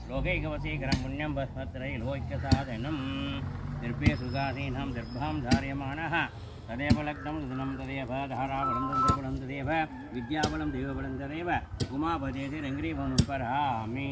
लोकैकवशीकरं पुण्यं भस्मत्रैलोक्यसाधनं दीर्घे सुखासीनं दीर्भां धार्यमाणः तदेव लग्नं लग्नं तदेव धाराबलं तन्त्रबलं तदेव विद्याबलं देवबलं तदेव उमापतेति रङ्ग्रीवनुपरामि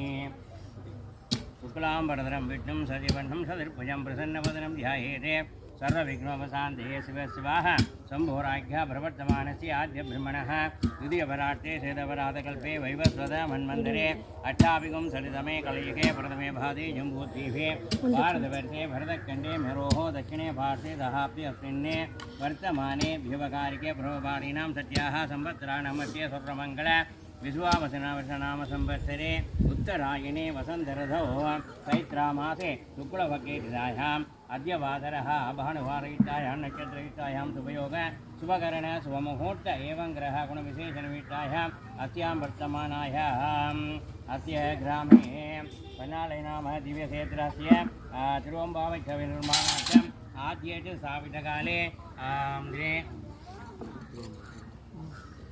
शुक्लाम्बरधरं विष्णुं सजीवन्नं सदर्भुजं प्रसन्नवदनं ध्यायेते सर्वविघ्नोपशान्ते शिवशिवाः शम्भोराख्या प्रवर्तमानस्य आद्यब्रह्मणः द्वितीयपराट्टे श्वेतपरातकल्पे वैवस्वत मन्वन्तरे अष्टाभिगं सरितमे कलयुगे प्रथमे भादे जम्बूद्वीपे भारतवर्षे भरतखण्डे मेरोः दक्षिणे पार्श्वे दहाप्ति अस्मिन्ने वर्तमाने भ्युवकारिके प्रभुपादीनां सत्याः संवत्सराणां मध्ये स्वप्रमङ्गल विश्वावसनावर्षनाम संवत्सरे उत्तरायणे वसन्तऋतौ चैत्रामासे शुक्लपक्षेतिथायाम् अद्य वासरः भानुवारयुक्तायां नक्षत्रयुक्तायां शुभयोग शुभकरण शुभमुहूर्त एवं ग्रह गुणविशेषणयुक्तायाम् अस्यां वर्तमानायाम् अस्य ग्रामे पन्नालय नाम दिव्यक्षेत्रस्य तिरुवम्बावैष्णवनिर्माणार्थम् आद्ये च स्थापितकाले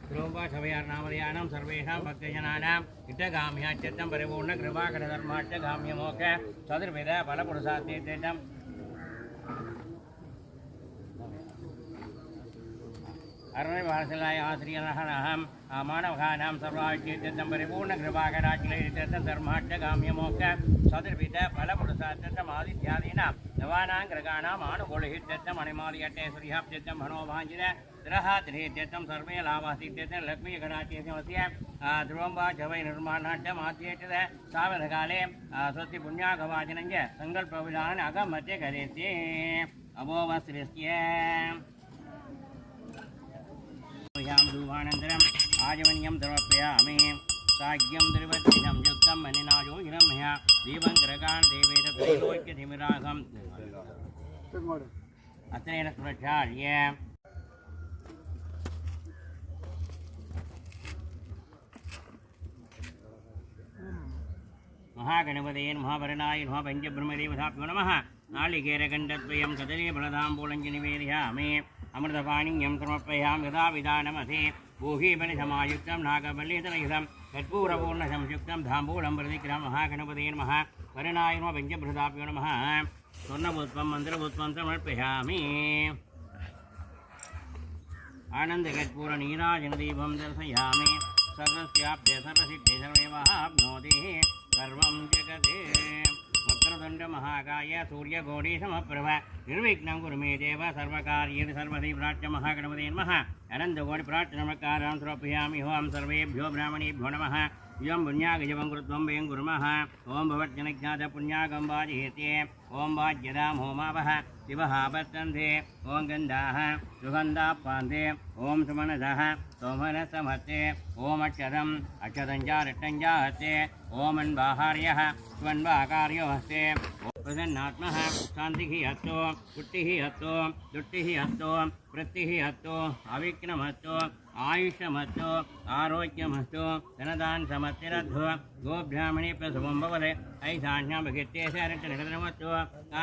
तिरुवम्बाशवयार्नामधेयानां सर्वेषां भक्तजनानाम् इष्टकाम्याच्यर्थं परिपूर्णकृपाकरधर्मार्थकाम्यमोक्ष चतुर्विध फलपुरुषार्थेत्यर्थम् अरुणवासलाय आश्रियनहम् मानवकानां सर्वाच्यर्थं परिपूर्णकृपाकराचिलयत्यर्थं धर्मार्थकाम्यमोक्ष चतुर्विध फलपुरुषार्थम् आदित्यादीनां नवानां ग्रहाणाम् आनुकूलहित्यर्थम् अणिमादियट्टेश्वर्याप्त्यर्थं मनोभाञ्जित ग्रहाद्रेत्यर्थं सर्वे लाभास्तीत्यर्थं लक्ष्मीगणाच्यस्य ध्रुवम्बाशवै निर्माणार्थम् आद्येतद सावधकाले स्वस्ति पुण्यागवाचनं च सङ्कल्पविधानानि अगमत्य करेत्ये अभोवस्त्रस्य धूपानन्तरम् आजमन्यं समर्पयामि साग्यं द्रिवत्रिनं युक्तं मनिनायोगिनं मया दीपं ग्रहान् देवेत त्रैलोक्यधिमिराघम् अत्रेण प्रचार्य महागणपतये महावरणाय नमः पञ्चब्रह्मदेवताभ्यो नमः नालिकेरकण्ठद्वयं कदलीफलताम्बूलं च निवेदयामि अमृतपानीयं समर्पयामि यथा विधानमसे भूहीबलिसमायुक्तं नागबलितनयुधं कर्पूरपूर्णसंयुक्तं धाम्बूलं प्रतिग्रहं महागणपतये नमः वरणाय नमः पञ्चभृताभ्यो नमः स्वर्णपुष्पं मन्त्रपुष्पं समर्पयामि आनन्दकर्पूरनीराजनदीपं दर्शयामि सर्वस्याप्ते सर्वसिद्धे सर्वे महाप्नोति सर्वं जगते वक्रतुण्ड महाकाय सूर्यकोटिसमप्रभ निर्विघ्नं कुरु मे देव सर्वकार्येषु सर्वदा प्रार्थ्य महागणपतये नमः अनन्तकोटिप्रार्थनमस्कारां समर्पयामि ओं सर्वेभ्यो ब्राह्मणेभ्यो नमः इयं पुण्यागजपं कृत्वं वयं कुर्मः ओं भवत्यनज्ञातपुण्यागं वाजयेते ओं वाज्यदां होमावः शिवः वर्तन्ते ओं गन्धाः सुगन्धाः पान्ते ओं सुमनसः सोमनसमहते ओं अक्षतं चारट्टञ्जाहते ओं अन्वाहार्यः स्वन्वाकार्यो हस्ते प्रसन्नात्मः शान्तिः हस्तो पुष्टिः हस्तो तुष्टिः हस्तो वृत्तिः हस्तो अविघ्नमस्तो आयुष्यमस्तो आरोग्यमस्तो धनदान् समस्तिरद्धो गोब्राह्मणेभ्यः शुभं भवते ऐशान्यां भगित्येशरक्षणमस्तु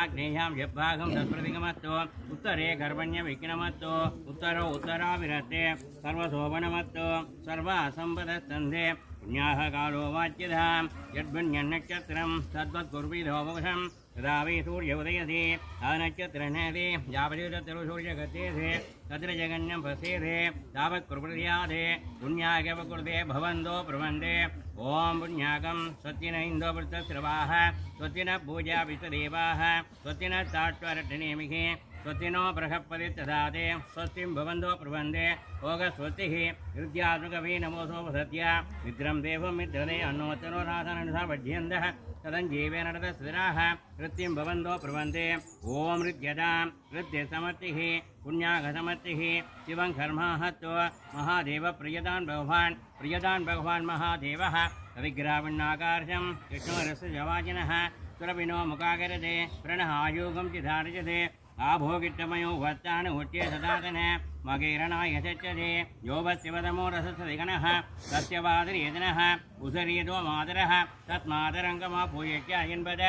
आग्नेयां यद्भागं तत्प्रतिगमस्तु उत्तरे गर्भण्यविघ्नमस्तु उत्तरो उत्तराभिरस्ते सर्वशोभनमस्तु सर्वासम्पदस्कन्धे पुण्याः कालो वाच्यधां यद्भुन्यन्नक्षत्रं तद्वत्कुर्वीधोमुखं तदा वै सूर्य उदयति नक्षत्रनयति यावदेतरुसूर्यगत्येते तत्र जगन्यं प्रसेदे तावत् कुर्वृद्यादे पुण्यागवकुर्ते भवन्तो प्रवन्दे ओं पुण्याकं स्वस्तिन इन्दोवृत्तस्रवाः स्वस्तिन पूजा विश्वदेवाः स्वस्तिन ताट्वरटनेमिः स्वस्तिनो बृहस्पति ददाते स्वस्तिं भवन्तो प्रबन्धे ओगस्वस्तिः हृद्यात्मकवे नमोऽसोपसत्य मित्रं देवं मित्रदे अन्नोत्तरो राधननुसा वध्यन्तः तदञ्जीवेन रथस्थिराः वृत्तिं भवन्तो प्रबन्धे ॐ हृद्यतां हृद्यसमर्तिः पुण्याघसमर्तिः शिवं कर्माहत्व महादेव प्रियदान् भगवान् महादेवः विग्रहविन्नाकार्षं कृष्णरस्य जवाजिनः सुरभिनो मुखाकरते प्रणः आयोगं चिधार्यते आभोगिट्टमयो वत्तान् उच्ये सदातन मगेरणाय सच्यते योगस्यवदमो रसस्यगणः सत्यवादरेदनः उदरीदो मातरः तत्मातरङ्गमापूय्य यन्पद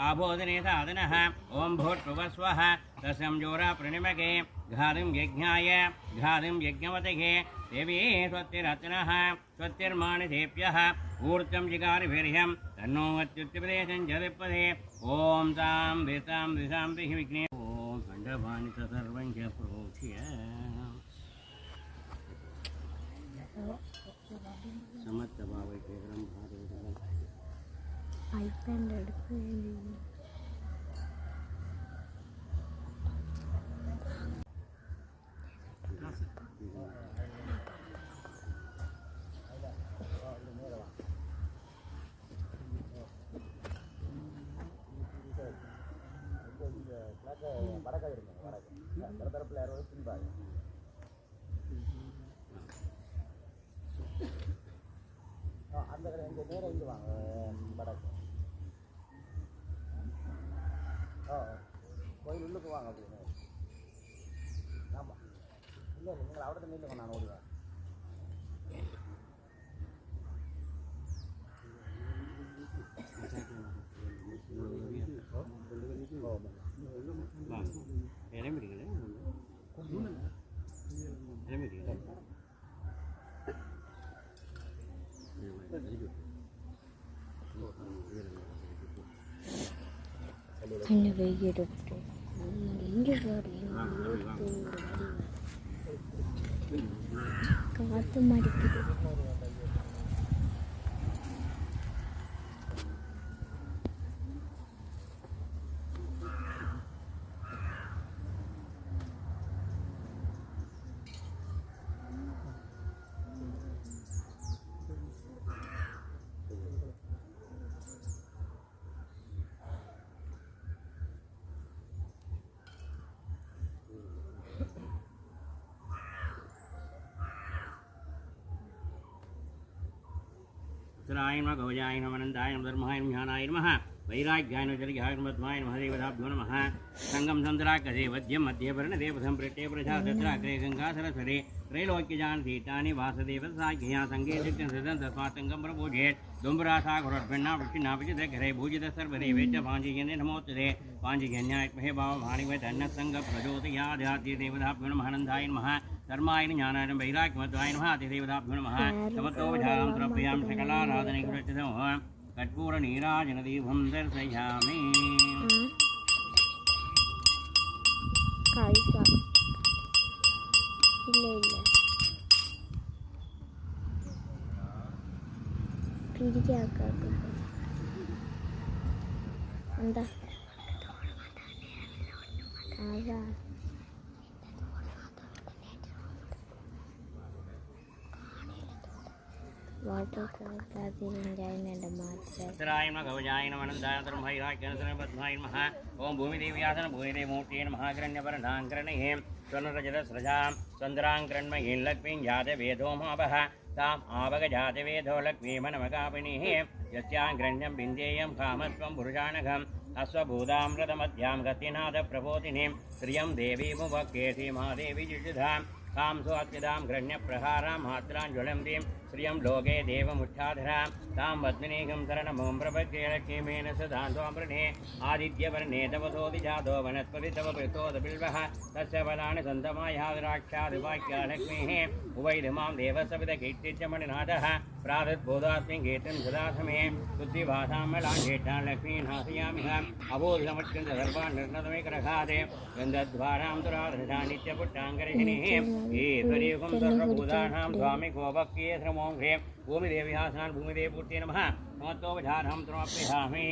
आबोधने साधनः ॐ भूर्भुवस्वः तस्यं जोरा प्रणिमके घातिं यज्ञाय घातिं यज्ञवतये देवी स्वस्तिरत्नः स्वस्तिर्माणिधेभ्यः ऊर्जं जिगारिभिर्यं तन्नो अत्युत्तिपदेशं जलिपदे ॐ सां विसां विसां विघ्ने ॐ खण्डभानि च सर्वं च प्रोक्ष्य समस्तभावैकेन्द्रं भारतं iPad எடுத்து அந்த இங்கே நேரம் இங்கே வாங்க வடக்கு கோயில் உள்ளுக்கு வாங்க அப்படின்னு ஆமாம் இல்லை இல்லை நீங்கள் അവിടെ തന്നെ இல்லைங்க நான் ஓடுவேன் என்ன வெயில் எடுத்து எங்கே காற்று மடிக்குது उत्तराय नमः गौजाय नमः अनन्ताय नमः धर्माय नमः ज्ञानाय नमः वैराग्याय नमः जलगाय नमः पद्माय नमः देवताभ्यो नमः संगम सन्दराकसे वद्यं मध्ये वर्णदेवतं प्रेट्ये प्रजा तत्राग्रे गंगा सरस्वती त्रैलोक्यजानतीर्थानि वासुदेवसाख्या सङ्गे सिद्धं तस्मात्सङ्गं प्रपूजयेत् दुम्बरासागरोर्भिन्ना वृक्षिणापिचितकरे भूजितः सर्वदेवेश्च पाञ्चजन्ये नमोस्तुते पाञ्चजन्यात्महे भावभाणिवै तन्नस्सङ्गः प्रचोदयाध्यात्मदेवताभ्यो नमः आनन्दाय नमः धर्माय ज्ञानाय वैराग्यमत्वाय नमः अतिदेवताभ्यो नमः समत्वोपचारं द्रव्यां सकलाराधनैकुरचितमः कर्पूरनीराजनदीपं दर्शयामि காய்ப்பா இல்லை இல்லை பிரிக்காக்காக்கு அந்த அதான் वाटर का जाए उत्तराय नमः गौजाय नमः अनन्ताय धर्मैराग्यनसनं पद्माय नमः ओं भूमिदेव्यासन भूमिदेवमूर्ते नमः हिरण्यवर्णाङ्करणीं स्वर्णरजतस्रजां चन्द्राङ्करण्मयीं लक्ष्मीं जातवेदोमावह ताम् आवगजातवेदो लक्ष्मीमनमकापिनीः यस्याङ्करण्यं बिन्देयं कामत्वं पुरुषाणघम् अश्वभूतामृतमध्यां गतिनाथप्रबोधिनीं श्रियं देवीमुपकेसी महादेवी जुषुधां तां स्वात्मिदां गृह्ण्यप्रहारां मात्राञ्ज्वलन्तीं श्रियं लोके देवमुच्छाधरां तां पद्मिनीकं शरणमुं प्रपद्ये लक्ष्मीमेन सदा त्वामृणे आदित्यवर्णे तव सोऽधिजातो वनस्पति तव पृथोदबिल्वः तस्य फलानि सन्तमायाद्राक्षादिवाक्या लक्ष्मीः उवैधमां देवसविदकीर्तिश्च मणिनाथः प्रातद्बोधास्मिन् कीर्तनं सदा समे बुद्धिभाषां मलाञ्जेष्ठां लक्ष्मीं हासयामिह अबोधसमत्यन्त सर्वान् निर्णतमेकरघाते गन्धद्वारां दुराधृता नित्यपुट्टाङ्करिणिः ईश्वरीयं सर्वभूतानां स्वामि गोभक्तिये श्रमो भूमिदेव्यासनान् भूमिदेवपूर्ते नमः समत्वोपचारं समर्पयामि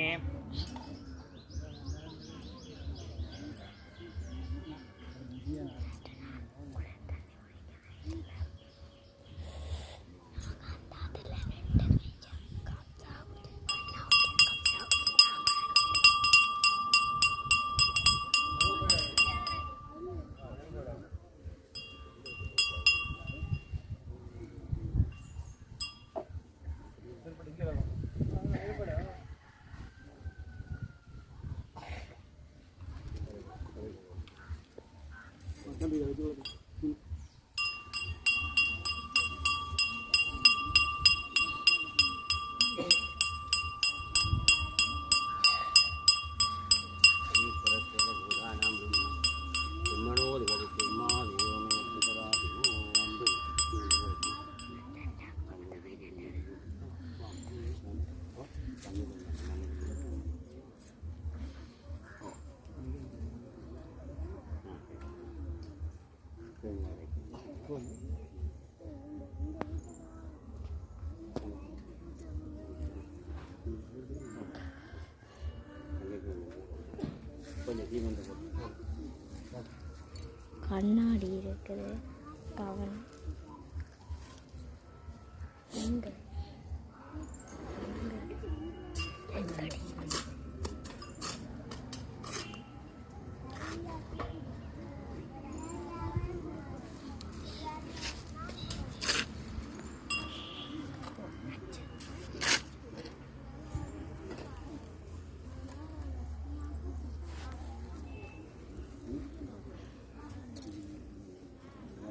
கண்ணாடி இருக்குது கவனம் எங்க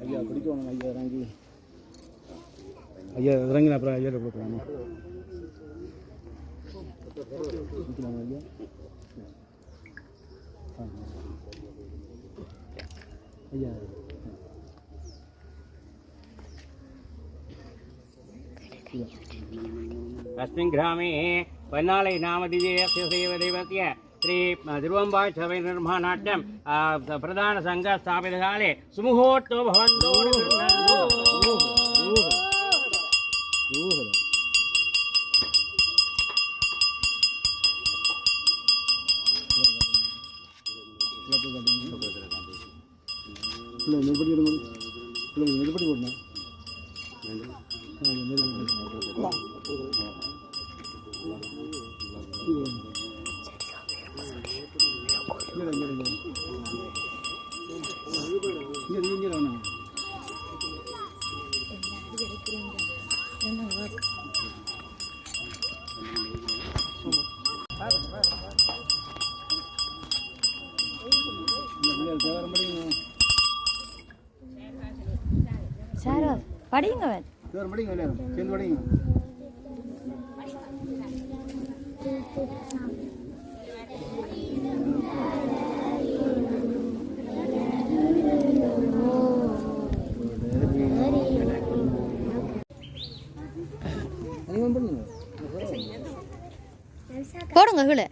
ஐயா பிடிக்கணும் ஐயா இறங்கி ஐயா இறங்கின அப்புறம் ஐயா கொடுக்கலாமா ஐயா ஐயா अस्मिन् ग्रामे वन्नालय नामधेयस्य देवस्य श्री तिरुवम्बा सभै निर्माणार्थं प्रधानसङ्घस्थापितकाले सुमुहूर्तो भवन्तो நெருப்படி போடணும் சார் படிங்க படிங்க சேர்ந்து படிங்க போடுங்க கீழே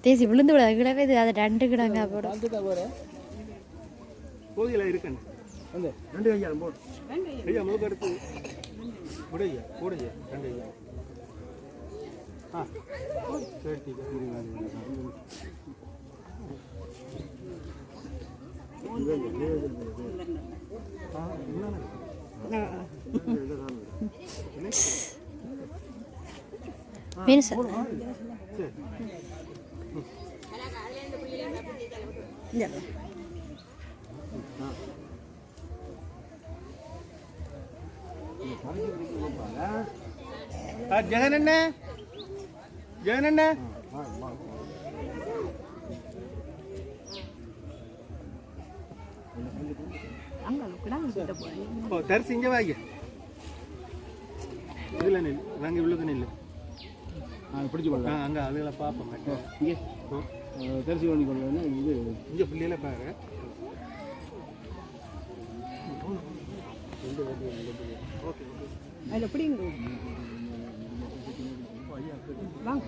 தேசி விழுந்து விட கிடவே இது அதை 2 கிடங்க போடும் கோயில இருக்கேன் அந்த 2 ஐயா போடு ஐயா முழுக்க எடுத்து போடுங்க போடுங்க 2 ஐயா சரி மீன் சார் ஜெகன் என்ன தரிசி இங்கே வாங்க இதில் நெல் வாங்க உள்ளது நெல் பிடிச்சி கொள்ளலாம் அங்கே அதில் பார்ப்போம் இங்கே தரிசி பண்ணி கொள்ளலாம் இது இங்கே பிள்ளையில பாரு ஓகே அதில் எப்படிங்க வாங்க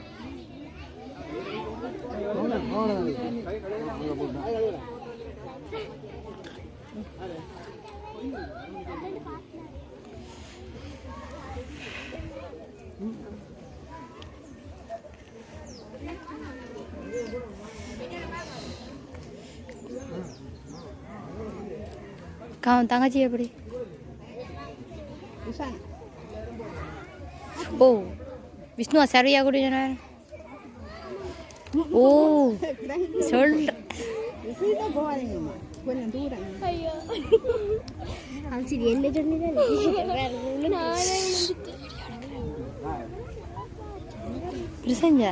காவன் தங்கச்சி எப்படி ஓ விஷ்ணுவா சரியா கூட ஓ சொல்ற செஞ்ச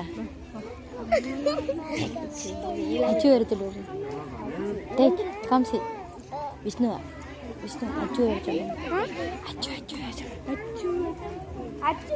அச்சு எடுத்துட்டு டேக் காமிச்சு விஷ்ணுவா விஷ்ணு அச்சு எடுத்து அச்சு அச்சு அச்சு அச்சு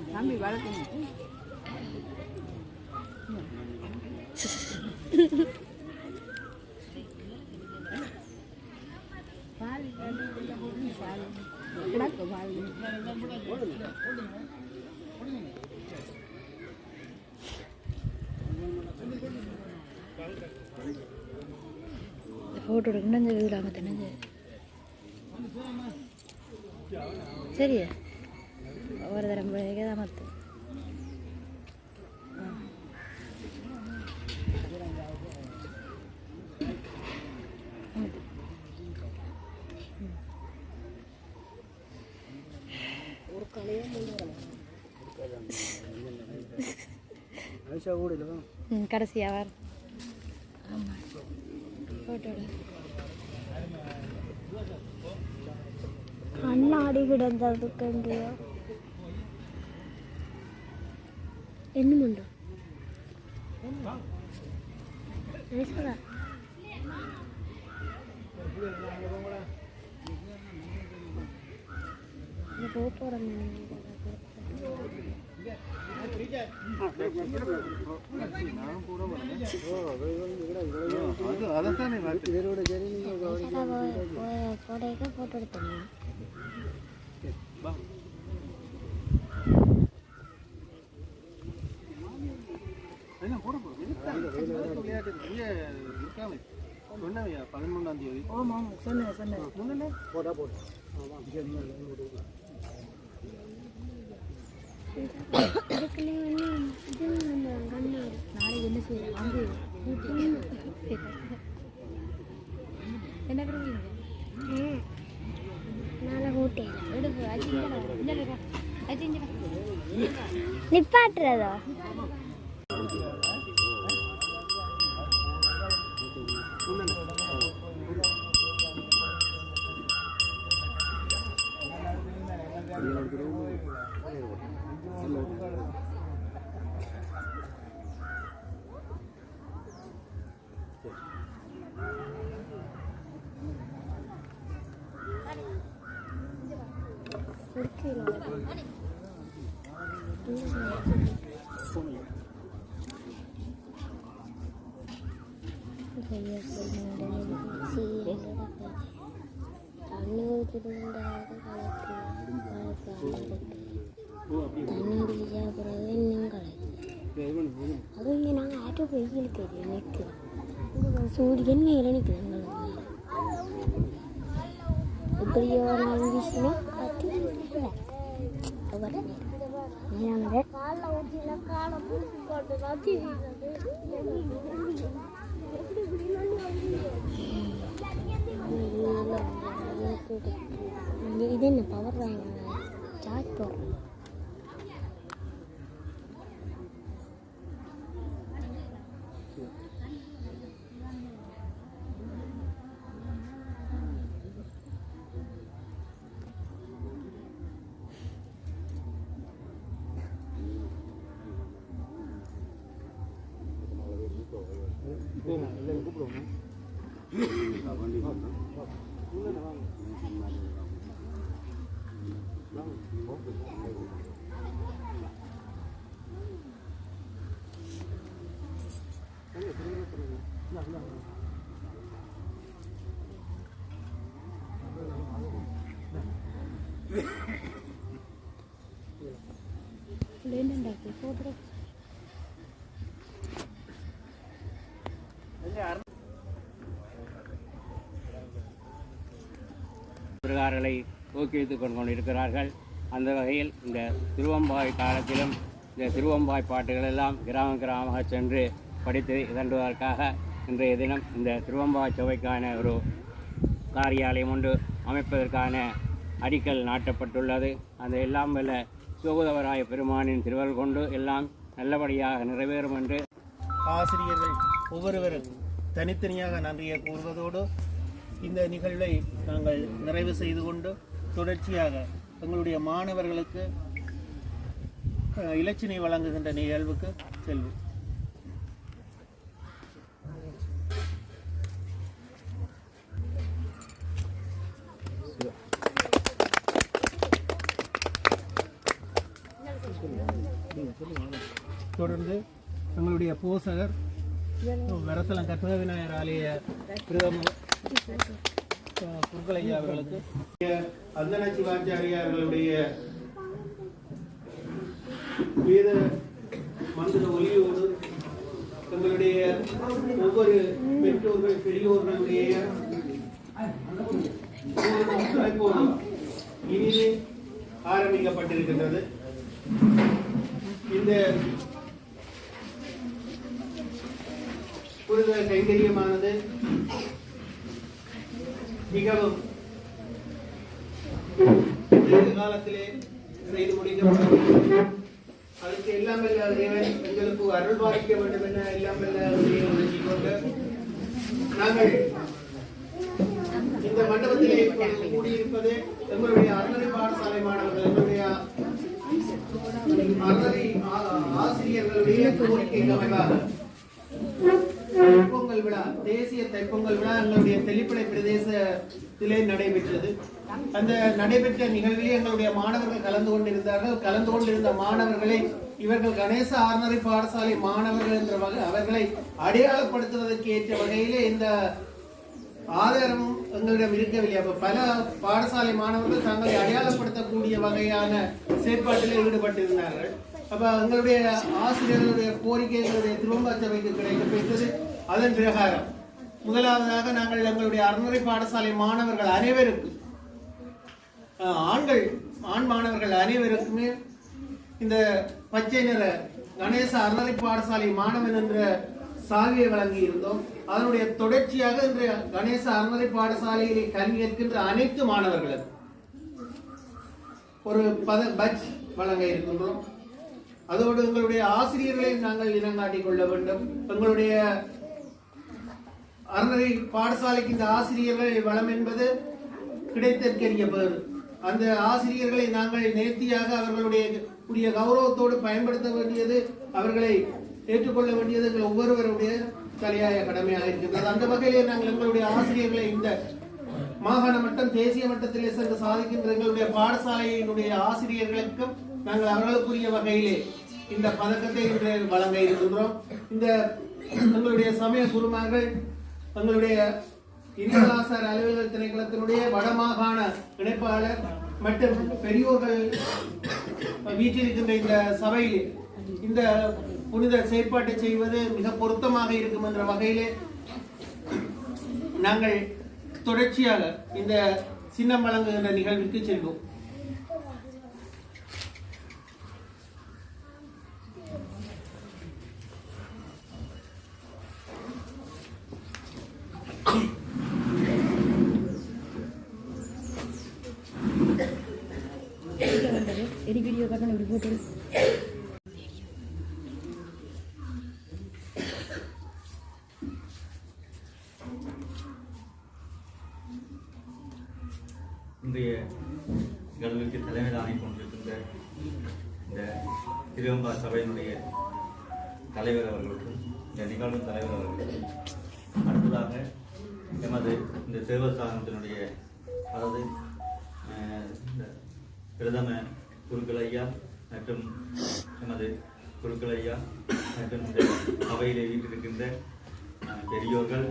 தம்பி வளர்க்கணும். ஃபோட்டோ எடுக்கணும் இந்த வீடாங்க தெரிஞ்சு சரியா ஒரு தரம் தான் மற்ற கடைசியாக வர ஆமாம் ஃபோட்டோ கண்ணாடி கிடந்ததுக்கு எங்கேயோ என்னமுண்டு போகிறேன் போட்டோ எடுத்தேன் நாளைக்கு என்ன செய்ய வாங்க என்ன பண்ணுவீங்க நாளை ஹோட்டல் எடுப்பு நிப்பாட்டுறதோ தண்ணி குடிச்சா பிறகு இன்னும் கலக்கு அதுவும் இங்கே நாங்கள் ஆட்டோ வெயில் தெரியும் நிற்குது சூரியன் மேலே நிற்குது எங்களுக்கு இப்படியோ நாள் வீசினா காற்று இது என்ன பவர் பேங்க் சார்ஜ் போடுறேன் ഫോട്ടോ பிரகாரங்களை ஊக்குவித்துக் கொண்டிருக்கிறார்கள். அந்த வகையில் இந்த திருவம்பாய் காலத்திலும் இந்த திருவம்பாய் பாட்டுகள் எல்லாம் கிராம கிராமமாக சென்று படித்து இதண்டுவதற்காக இன்றைய தினம் இந்த திருவம்பா சபைக்கான ஒரு காரியாலயம் ஒன்று அமைப்பதற்கான அடிக்கல் நாட்டப்பட்டுள்ளது. அந்த எல்லாம் வல்ல சோகுதவராய பெருமானின் திருவருள் கொண்டு எல்லாம் நல்லபடியாக நிறைவேறும் என்று ஆசிரியர்கள் ஒவ்வொருவரும் தனித்தனியாக நன்றியை கூறுவதோடு இந்த நிகழ்வை நாங்கள் நிறைவு செய்து கொண்டு தொடர்ச்சியாக எங்களுடைய மாணவர்களுக்கு இலச்சினை வழங்குகின்ற நிகழ்வுக்கு செல்வோம். தொடர்ந்து எங்களுடைய போசகர் வரத்தலம் கற்பக விநாயகர் ஆலய பிரதம குருக்கலையா அவர்களுக்கு அந்தன சிவாச்சாரியார்களுடைய வேத மந்திர ஒலியோடு எங்களுடைய ஒவ்வொரு பெற்றோர்கள் பெரியோர்களுடைய இனிதே ஆரம்பிக்கப்பட்டிருக்கின்றது. இந்த புனித கைங்கரியமானது மிகவும் காலத்திலே செய்து முடிக்கப்பட அதுக்கு எல்லாம் எங்களுக்கு அருள் பாதிக்க வேண்டும் என எல்லாம் கொண்டு நாங்கள் இந்த மண்டபத்திலே கூடியிருப்பது எங்களுடைய அறநெறி பாடசாலை மாணவர்கள், எங்களுடைய அறநெறி ஆசிரியர்களுடைய கோரிக்கைக்கு அமைவாக தைப்பொங்கல் விழா, தேசிய தைப்பொங்கல் விழா எங்களுடைய தெளிப்படை பிரதேசத்திலே நடைபெற்றது. அந்த நடைபெற்ற நிகழ்வில் எங்களுடைய மாணவர்கள் கலந்து கொண்டிருந்தார்கள். கலந்து கொண்டிருந்த மாணவர்களை இவர்கள் கணேச அறநெறி பாடசாலை மாணவர்கள் என்ற வகை அவர்களை அடையாளப்படுத்துவதற்கு ஏற்ற வகையிலே இந்த ஆதாரமும் எங்களிடம் இருக்கவில்லை. அப்ப பல பாடசாலை மாணவர்கள் தங்களை அடையாளப்படுத்தக்கூடிய வகையான செயற்பாட்டில் ஈடுபட்டிருந்தார்கள். அப்ப எங்களுடைய ஆசிரியர்களுடைய கோரிக்கைகளுடைய திருவம்பா சபைக்கு கிடைக்கப்பெற்றது. அதன் பிரகாரம் முதலாவதாக நாங்கள் எங்களுடைய அறநெறி பாடசாலை மாணவர்கள் அனைவருக்கும் ஆண் மாணவர்கள் அனைவருக்குமே இந்த பச்சை நிற கணேச அறநெறி பாடசாலை மாணவன் என்ற சாவியை வழங்கி இருந்தோம். அதனுடைய தொடர்ச்சியாக இன்று கணேச அறநெறி பாடசாலையிலே கல்வி கற்கின்ற அனைத்து மாணவர்களும் ஒரு பட்ஜ் வழங்க இருக்கின்றோம். அதோடு எங்களுடைய ஆசிரியர்களை நாங்கள் இனங்காட்டிக் கொள்ள வேண்டும். எங்களுடைய அறநெறி பாடசாலைக்கு இந்த ஆசிரியர்கள் வளம் என்பது கிடைத்தற்கரிய பேர். அந்த ஆசிரியர்களை நாங்கள் நேர்த்தியாக அவர்களுடைய உரிய கௌரவத்தோடு பயன்படுத்த வேண்டியது, அவர்களை ஏற்றுக்கொள்ள வேண்டியது எங்கள் ஒவ்வொருவருடைய தலையாய கடமையாக இருக்கின்றது. அந்த வகையிலே நாங்கள் எங்களுடைய ஆசிரியர்களை இந்த மாகாண மட்டம் தேசிய மட்டத்திலே சென்று சாதிக்கின்ற எங்களுடைய பாடசாலையினுடைய ஆசிரியர்களுக்கும் நாங்கள் அவர்களுக்குரிய வகையிலே இந்த பதக்கத்தை இன்று வழங்க இருக்கின்றோம். இந்த எங்களுடைய சமய குருமார்கள், எங்களுடைய இந்து கலாச்சார அலுவலக திணைக்களத்தினுடைய வடமாகாண இணைப்பாளர் மற்றும் பெரியோர்கள் வீட்டிருக்கின்ற இந்த சபையிலே இந்த புனித செயற்பாட்டை செய்வது மிக பொருத்தமாக இருக்கும் என்ற வகையிலே நாங்கள் தொடர்ச்சியாக இந்த சின்னம் வழங்குகின்ற நிகழ்வுக்கு செல்வோம். வீடியோ காட்டணும் இப்படி போட்டு இன்றைய நிகழ்வுக்கு தலைமை தாங்கி கொண்டிருக்கின்ற இந்த திருவம்பா சபையினுடைய தலைவர் அவர்களுக்கும் இந்த நிகழ்வு தலைவர் அவர்களுக்கும் அடுத்ததாக எமது இந்த தேவஸ்தானத்தினுடைய அதாவது பிரதம குருக்கள் ஐயா மற்றும் எமது குருக்கள் ஐயா மற்றும் இந்த அவையிலே வீட்டிருக்கின்ற பெரியோர்கள்,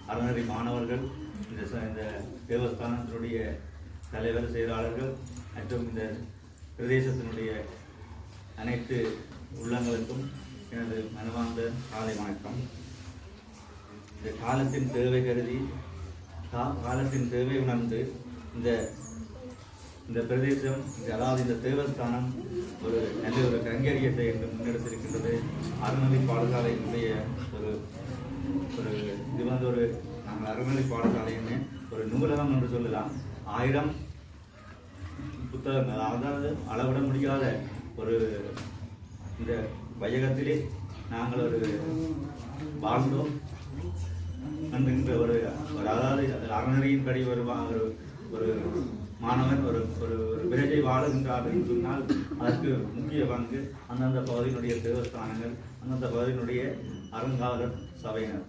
அறநெறி மாணவர்கள், இந்த தேவஸ்தானத்தினுடைய தலைவர் செயலாளர்கள் மற்றும் இந்த பிரதேசத்தினுடைய அனைத்து உள்ளங்களுக்கும் எனது மனமார்ந்த காலை வணக்கம். இந்த காலத்தின் தேவை கருதி காலத்தின் தேவை உணர்ந்து இந்த இந்த பிரதேசம் அதாவது இந்த தேவஸ்தானம் ஒரு நல்ல ஒரு கைங்கரியத்தை முன்னெடுத்திருக்கின்றது. அறநிலை பாடசாலையினுடைய ஒரு ஒரு இது ஒரு நாங்கள் அறநிலை பாடசாலைன்னு ஒரு நூலகம் என்று சொல்லலாம். 1000 புத்தகங்கள், அதாவது அளவிட முடியாத ஒரு இந்த வையகத்திலே நாங்கள் ஒரு வாழ்ந்தோம் என்கின்ற ஒரு அதாவது அறநிலையின் படி ஒரு மாணவன் ஒரு ஒரு பிரஜை வாழுகின்றார் என்று சொன்னால் அதற்கு முக்கிய பங்கு அந்தந்த பகுதியினுடைய தேவஸ்தானங்கள், அந்தந்த பகுதியினுடைய அறங்காவலர் சபையினர்.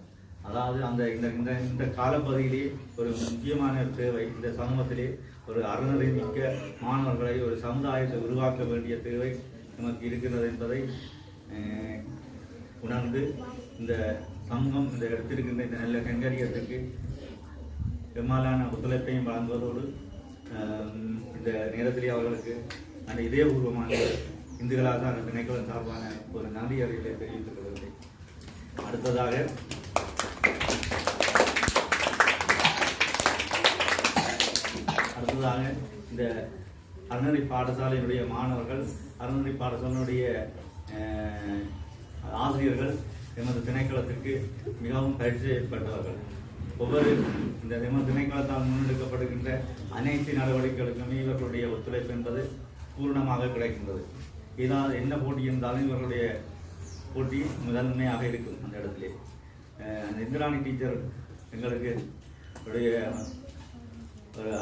அதாவது அந்த இந்த இந்த காலப்பகுதியிலே ஒரு முக்கியமான தேவை, இந்த சமூகத்திலே ஒரு அறநிலை மிக்க மாணவர்களை ஒரு சமுதாயத்தை உருவாக்க வேண்டிய தேவை நமக்கு இருக்கிறது என்பதை உணர்ந்து இந்த சமூகம் இந்த எடுத்திருக்கின்ற இந்த நல்ல கைங்கரியத்துக்கு பெரும்பாலான ஒத்துழைப்பையும் வழங்குவதோடு இந்த நேரத்திலே அவர்களுக்கு அந்த இதயபூர்வமான இந்து கலாச்சார திணைக்களம் சார்பான ஒரு நன்றி அறிவியலை தெரிவித்துக் கொள்கிறேன். அடுத்ததாக இந்த அறநிலை பாடசாலையினுடைய மாணவர்கள், அறநிலை பாடசாலையினுடைய ஆசிரியர்கள் எமது திணைக்களத்திற்கு மிகவும் பரிச்சயப்பட்டவர்கள். ஒவ்வொரு இந்த எமது திணைக்களத்தால் முன்னெடுக்கப்படுகின்ற அனைத்து நடவடிக்கைகளுக்குமே இவர்களுடைய ஒத்துழைப்பு என்பது பூர்ணமாக கிடைக்கின்றது. ஏதாவது என்ன போட்டி இருந்தாலும் இவர்களுடைய போட்டி முதன்மையாக இருக்கும். அந்த இடத்திலே அந்த இந்திராணி டீச்சர் எங்களுக்கு ஒரு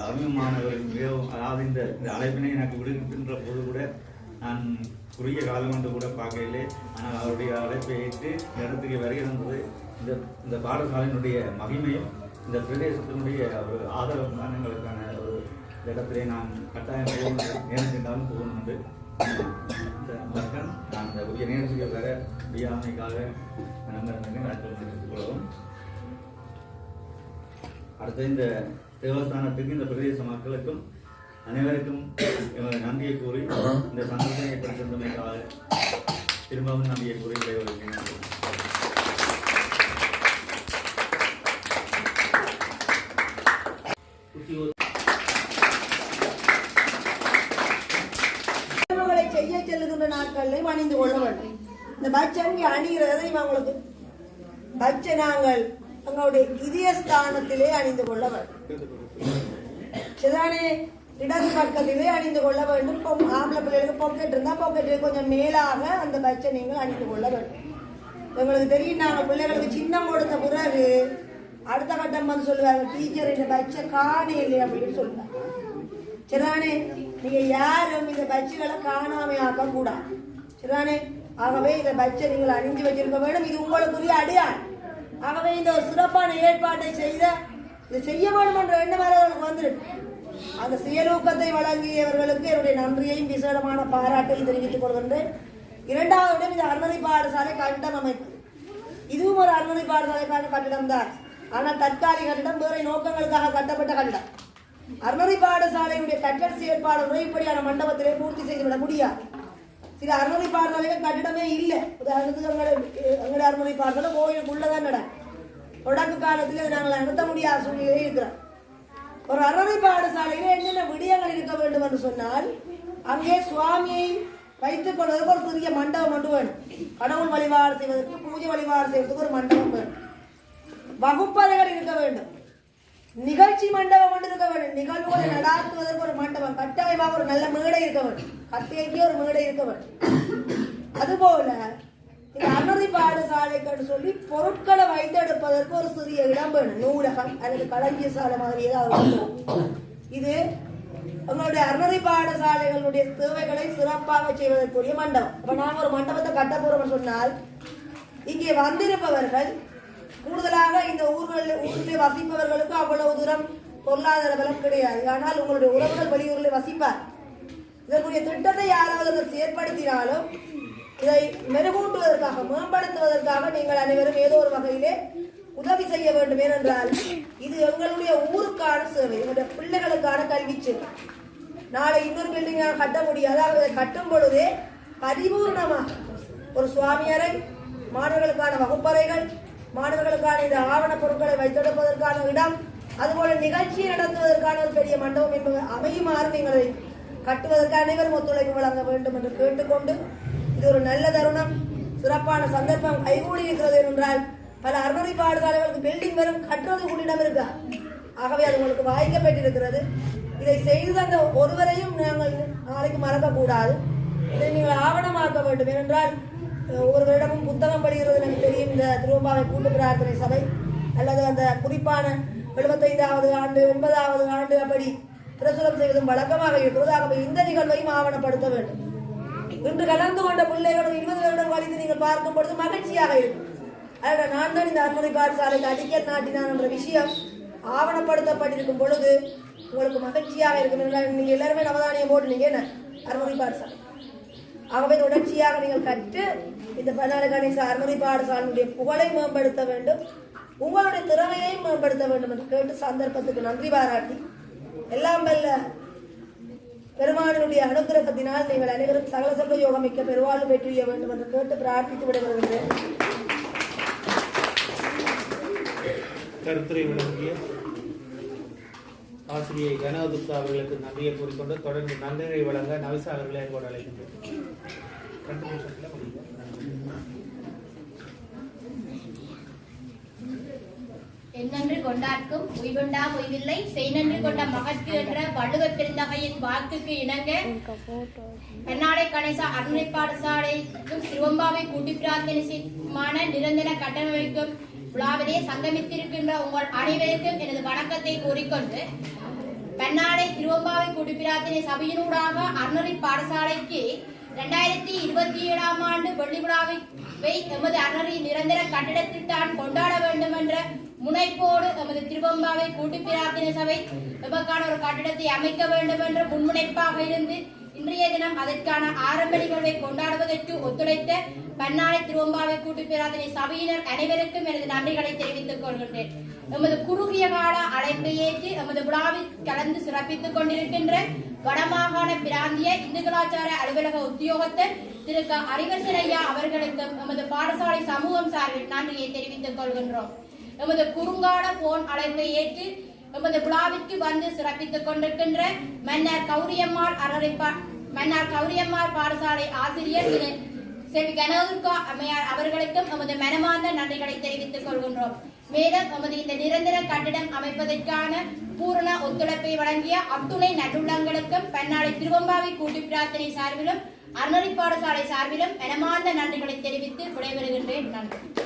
அறிமுகமானவர் மிகவும், அதாவது இந்த அழைப்பினை எனக்கு விடுகின்ற போது கூட நான் குறுகிய காலம் என்று கூட பார்க்கவில்லை. ஆனால் அவருடைய அழைப்பை ஏற்று இடத்துக்கு வருகிறது. இந்த பாடசாலையினுடைய மகிமையும் இந்த பிரதேசத்தினுடைய ஒரு ஆதரவு காரணங்களுக்கான ஒரு இடத்திலே நான் கட்டாயம் நேரம் சென்றாலும் போகணும் என்று நான் இந்த உரிய நேரத்துக்கு வர முடியாமைக்காக நடத்துக்கொள்ளவும். அடுத்த இந்த தேவஸ்தானத்துக்கு இந்த பிரதேச மக்களுக்கும் அனைவருக்கும் நன்றியை கூறி இந்த சந்தோஷத்தை ஏற்படுத்தியமைக்காக திரும்பவும் நன்றியை கூறி விடைபெறுகிறேன். செய்ய செல்லுகின்ற நாட்களில் அணிந்து கொள்ள வேண்டும். இந்த பச்சை அணிகிறதை அவங்களுக்கு பச்சை நாங்கள் எங்களுடைய இதயஸ்தானத்திலே அணிந்து கொள்ள வேண்டும். சரிதானே? இடது பக்கத்திலே அணிந்து கொள்ள வேண்டும். ஆம்பளை பிள்ளைகளுக்கு பாக்கெட் இருந்தா பாக்கெட்டு கொஞ்சம் மேலாக அந்த பச்சை நீங்கள் அணிந்து கொள்ள வேண்டும். உங்களுக்கு தெரியும், நாங்கள் பிள்ளைகளுக்கு சின்னம் கொடுத்த பிறகு அடுத்த கட்டம் வந்து சொல்லுவாங்க, டீச்சர் இந்த பச்சை காணையில்லை அப்படின்னு சொல்லுவாங்க. சரிதானே? நீங்க யாரும் இந்த பச்சைகளை காணாம ஆக்க கூடாது. சரிதானே? ஆகவே இந்த பச்சை நீங்கள் அணிஞ்சு வச்சிருக்க வேண்டும். இது உங்களுக்குரிய அடையாளம். ஆகவே இந்த ஒரு சிறப்பான ஏற்பாட்டை இதை செய்ய வேண்டும் என்ற எண்ணம் அவர்களுக்கு வந்துருக்கு. அந்த செயலூக்கத்தை வழங்கியவர்களுக்கு என்னுடைய நன்றியையும் விசேடமான பாராட்டையும் தெரிவித்துக் கொள்கின்றேன். இரண்டாவது இடம் இந்த அறநிலை பாடசாலை கட்டிடம் அமைப்பு. இதுவும் ஒரு அறநிலை பாடசாலைக்கான கட்டிடம் தான். ஆனால் தற்காலிக கட்டிடம், வேறு நோக்கங்களுக்காக கட்டப்பட்ட கட்டிடம். அறநிலை பாடசாலையுடைய கட்டட செயற்பாடு முறைப்படியான மண்டபத்திலே பூர்த்தி செய்துவிட முடியாது. சில அறநிலை பாடசாலைகள் கட்டிடமே இல்லை. உதாரணத்துக்கு எங்களுடைய அறநிலை பாடசாலை கோயிலுக்குள்ளதான் நடக்கும். தொடக்க காலத்தில் நாங்கள் நடத்த முடியாத சூழ்நிலையே இருக்கிறோம். ஒரு அறநிலை பாடசாலையில என்னென்ன விடயங்கள் இருக்க வேண்டும் என்று சொன்னால், அங்கே சுவாமியை வைத்துக் கொள்வதற்கு ஒரு சிறிய மண்டபம் ஒன்று வேணும். கடவுள் வழிபாடு செய்வதற்கு, பூஜை வழிபாடு செய்வதற்கு ஒரு மண்டபம் வேணும். வகுப்பறைகள் இருக்க வேண்டும். நிகழ்ச்சி மண்டபம் ஒன்று இருக்க வேண்டும். நிகழ்வுகளை நடாத்துவதற்கு ஒரு மண்டபம், கட்டாயமாக ஒரு நல்ல மேடை இருக்க வேண்டும். கட்டைக்கு ஒரு மேடை இருக்க வேண்டும். அதுபோல இந்த அறநிலை பாடசாலைக்கு சொல்லி பொருட்களை வைத்தெடுப்பதற்கு ஒரு சிறிய இடம் வேணும். நூலகம் அல்லது களஞ்சிய சாலை மாதிரி ஏதாவது. இது உங்களுடைய அறநிலை பாடசாலைகளுடைய தேவைகளை சிறப்பாக செய்வதற்குரிய மண்டபம். இப்ப நாங்கள் ஒரு மண்டபத்தை கட்ட போறோம்னு சொன்னால், இங்கே வந்திருப்பவர்கள் கூடுதலாக இந்த ஊரிலே வசிப்பவர்களுக்கு அவ்வளவு தூரம் பொருளாதார பலம் கிடையாது. ஆனால் உங்களுடைய உறவுகள் வெளியூரில் வசிப்பார். இதற்குரிய திட்டத்தை யாராவது செயற்படுத்தினாலும் இதை மெருகூட்டுவதற்காக, மேம்படுத்துவதற்காக நீங்கள் அனைவரும் ஏதோ ஒரு வகையிலே உதவி செய்ய வேண்டும். ஏனென்றால் இது எங்களுடைய ஊருக்கான சேவை, எங்களுடைய பிள்ளைகளுக்கான கல்வி சேவை. நாளை இன்னொரு பில்டிங் கட்ட முடியாது. அதை கட்டும் பொழுதே பரிபூர்ணமாக ஒரு சுவாமியறை, மாணவர்களுக்கான வகுப்பறைகள், மாணவர்களுக்கான இந்த ஆவண பொருட்களை வைத்தெடுப்பதற்கான இடம், அதுபோல நிகழ்ச்சியை நடத்துவதற்கான ஒரு பெரிய மண்டபம் என்பது அமையுமாறு நீங்கள் கட்டுவதற்கு அனைவரும் ஒத்துழைப்பு வழங்க வேண்டும் என்று கேட்டுக்கொண்டு இது ஒரு நல்ல தருணம், சிறப்பான சந்தர்ப்பம் கைகூடி இருக்கிறது என்றால் பல அறநெறி பாடசாலைகளுக்கு பில்டிங் வரும் கட்டுறது கூடிடம் இருக்கா. ஆகவே அது உங்களுக்கு வாய்க்கப்பட்டிருக்கிறது. இதை செய்து தந்த ஒருவரையும் நாங்கள் நாளைக்கு மறக்கக்கூடாது. இதை நீங்கள் ஆவணமாக்க வேண்டும். ஏனென்றால் ஒவ்வொருவரிடமும் புத்தகம் படிக்கிறது எனக்கு தெரியும். இந்த திருவம்பாவை கூட்டு பிரார்த்தனை சபை அல்லது அந்த குறிப்பான 75வது ஆண்டு 80வது ஆண்டு அப்படி பிரசுரம் செய்வதும் வழக்கமாக இருக்கிறது. ஆகவே இந்த நிகழ்வையும் ஆவணப்படுத்த வேண்டும். இன்று கலந்து கொண்ட பிள்ளைகளும் 20 வருடம் கழித்து நீங்கள் பார்க்கும் பொழுது மகிழ்ச்சியாக இருக்கும். அதோட நான் தான் இந்த அறநெறி பாடசாலைக்கு அடிக்கல் நாட்டினான் என்ற விஷயம் ஆவணப்படுத்தப்பட்டிருக்கும் பொழுது உங்களுக்கு மகிழ்ச்சியாக இருக்கும். நீங்கள் எல்லாருமே நவதானியம் போட்டு நீங்க என்ன அறநெறி பாடசாலை. ஆகவே தொடர்ச்சியாக நீங்கள் கற்று இந்த பன்னாடு கணேச அறநெறி பாடசாலையுடைய புகழை மேம்படுத்த வேண்டும், உங்களுடைய திறமையை மேம்படுத்த வேண்டும் என்று கேட்டு சந்தர்ப்பத்துக்கு நன்றி பாராட்டி எல்லாம் வல்ல பெருமானுடைய அனுகிரகத்தினால் நீங்கள் அனைவரும் சகல செல்வ யோகமிக்க பெருவாழ்வு பெற்றிய வேண்டும் என்று கேட்டு பிரார்த்தித்து விடைபெறுகின்றேன். கருத்துரை வழங்கிய ஆசிரியை கனகதுர்கா அவர்களுக்கு நன்றியை கூறிக்கொண்டு தொடர்ந்து நன்றியை வழங்க நவிசா அவர்களை கூட அழைக்கின்றேன். என்னென்று கொண்டார்க்கும் உய்வுண்டா உய்வில்லை செய்நன்று கொண்ட மகற்கு என்ற வள்ளுவர் பெருந்தகையின் வாக்குக்கு இணங்க பன்னாடை கணேச அறநெறி பாடசாலைக்கும் திருவம்பாவை கூட்டி பிரார்த்தனைமான நிரந்தர கட்டமைக்கும் விழாவிலே சங்கமித்திருக்கின்ற உங்கள் அனைவருக்கும் எனது வணக்கத்தை கூறிக்கொண்டு பன்னாடை திருவம்பாவை கூட்டி பிரார்த்தனை சபையினூடாக அறநெறி பாடசாலைக்கு 2027ஆம் ஆண்டு வெள்ளி விழாவை எமது அறநெறி நிரந்தர கட்டிடத்தில் தான் கொண்டாட வேண்டும் என்ற முனைப்போடு எமது திருவம்பாவை கூட்டு பிரார்த்தனை சபை எமக்கான ஒரு கட்டிடத்தை அமைக்க வேண்டும் என்ற முன்முனைப்பாக இருந்து இன்றைய தினம் அதற்கான ஆரம்ப நிகழ்வை கொண்டாடுவதற்கு ஒத்துழைத்த பன்னாடை திருவம்பாவை கூட்டு பிரார்த்தனை சபையினர் அனைவருக்கும் எனது நன்றிகளை தெரிவித்துக் கொள்கின்றேன். எமது குறுகிய கால அழைப்பை ஏற்று எமது விழாவில் கலந்து சிறப்பித்துக் கொண்டிருக்கின்ற வடமாகாண பிராந்திய இந்து கலாச்சார அலுவலக உத்தியோகத்தர் திரு அறிவரசன் ஐயா அவர்களுக்கும் எமது பாடசாலை சமூகம் சார்பில் நன்றியை தெரிவித்துக் கொள்கின்றோம். எமது குறுங்கால போன் அழைப்பை ஏற்று எமது விழாவிற்கு வந்து சிறப்பித்துக் கொண்டிருக்கின்ற மன்னார் கௌரியம்மாள் பாடசாலை ஆசிரியர் திரு செல்வி கனகதுர்கா அம்மையார் அவர்களுக்கும் எமது மனமார்ந்த நன்றிகளை தெரிவித்துக் கொள்கின்றோம். மேலும் எமது இந்த நிரந்தர கட்டிடம் அமைப்பதற்கான பூரண ஒத்துழைப்பை வழங்கிய அத்துணை நல்லுள்ளங்களுக்கும் பன்னாடை திருவம்பாவை கூட்டு பிரார்த்தனை சார்பிலும் அறநெறி பாடசாலை சார்பிலும் மனமார்ந்த நன்றிகளை தெரிவித்து விடைபெறுகின்றேன். நன்றி.